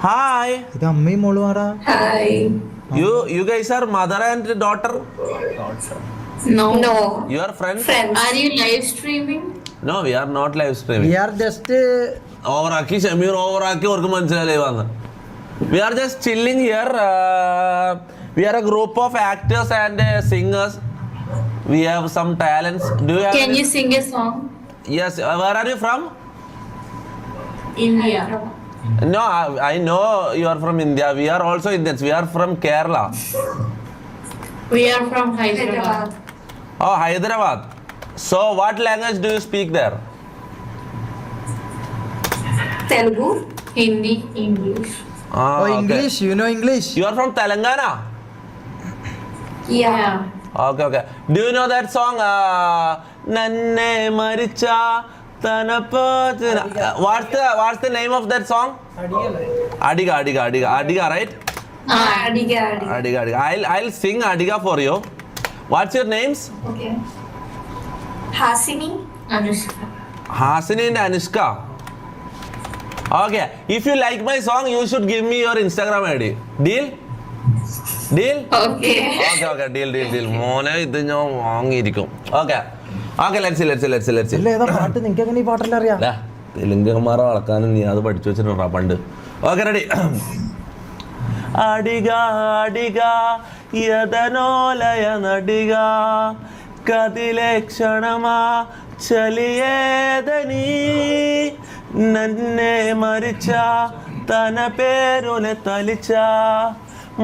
Hi. ഇത് അമ്മയും മോളും ആടാ. Hi. You guys are mother and daughter? No. You are friends? Are you live streaming? No, we are not live streaming. We are just Overaki, Shamir, overaki, orku manchilale vannu. We are just chilling here. We are a group of actors and singers. We have some talents. Do you have Can you sing a song? Yes. Where are you from? India. No, I know you are from India. We are also Indians. We are from Kerala. We are from Hyderabad. Oh, Hyderabad. So, what language do you speak there? Telugu, Hindi, English. Okay. English. You know English? You are from Telangana? Yeah. Okay. Do you know that song? Nanne Maricha Tanapachana. What's the name of that song? Adiga, right? Adiga. I'll sing Adiga for you. What's your names? Okay. Hasini, Anushka. Hasini and Anushka. Okay. If you like my song, you should give me your Instagram ID. Deal? Okay. Okay. Deal. മോനെ ഇത് ഞാൻ വാങ്ങിയിരിക്കും. Okay, let's see. ഇല്ല, ഏതാ പാട്ട്? നിങ്ങൾക്ക് എങ്ങനെ ഈ പാട്ടെല്ലാം അറിയാം? തെലുങ്കന്മാരെ വളക്കാനും നീ അത് പഠിച്ചു വെച്ചിട്ടുണ്ടാ പണ്ട്. Okay, ready. അടിക യദനോലയ നടിക കതിലെ ക്ഷണമാ ചലിയേതനീ നന്നെ മരിച്ച തന പേരുനെ തലിച്ച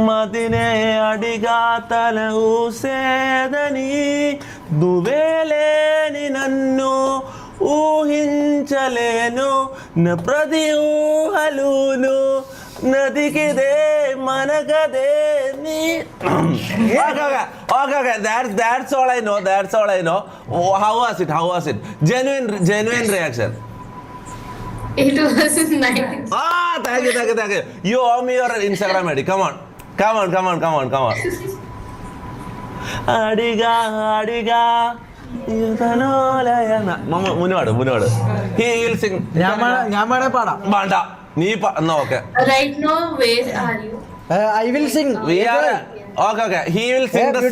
మదినే అడిగా తల ఊసేదని దువేలేని నన్ను ఊహించలేను ప్రతి ఊహలును నదికిదే మనగదే నీ. Okay. That's all I know. How was it? Genuine reaction. It was nice. Thank you. You owe me your Instagram ID. Come on. Adiga യദനോലയന. മുന്നോട്. He will sing. ഞാൻ വേണേ പാടാം. വേണ്ട, നീ okay. Right now, where are you? I will sing. We are okay. He will sing the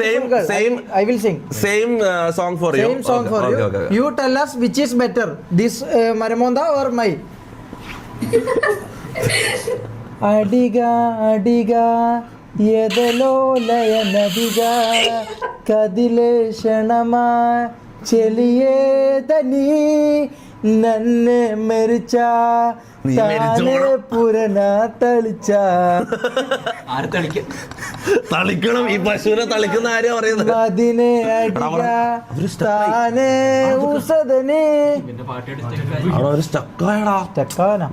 same. I will sing. Same song for you. Same song for you. Okay. You tell us which is better, this Maramonda or my. Adiga yedalolaya nadiga kadile shanama cheliye നന്നെ മരിച്ച താനെ പുരന തളിച്ച. തളിക്കണം, ഈ പശുവിനെ തളിക്കുന്ന ആരെയാ പറയുന്നത്? അതിനെ അടിക താനെ ഊസദനെ.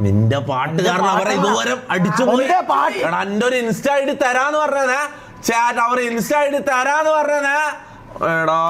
നിന്റെ പാട്ട് കാരണം അവരെ ഇതുവരെ അടിച്ചു പോയി. എന്റെ ഒരു ഇൻസ്റ്റ ഐഡി തരാന്ന് പറഞ്ഞേ, ചാറ്റ് അവർ ഇൻസ്റ്റ ഐഡി തരാന്ന് പറഞ്ഞേ. എടാ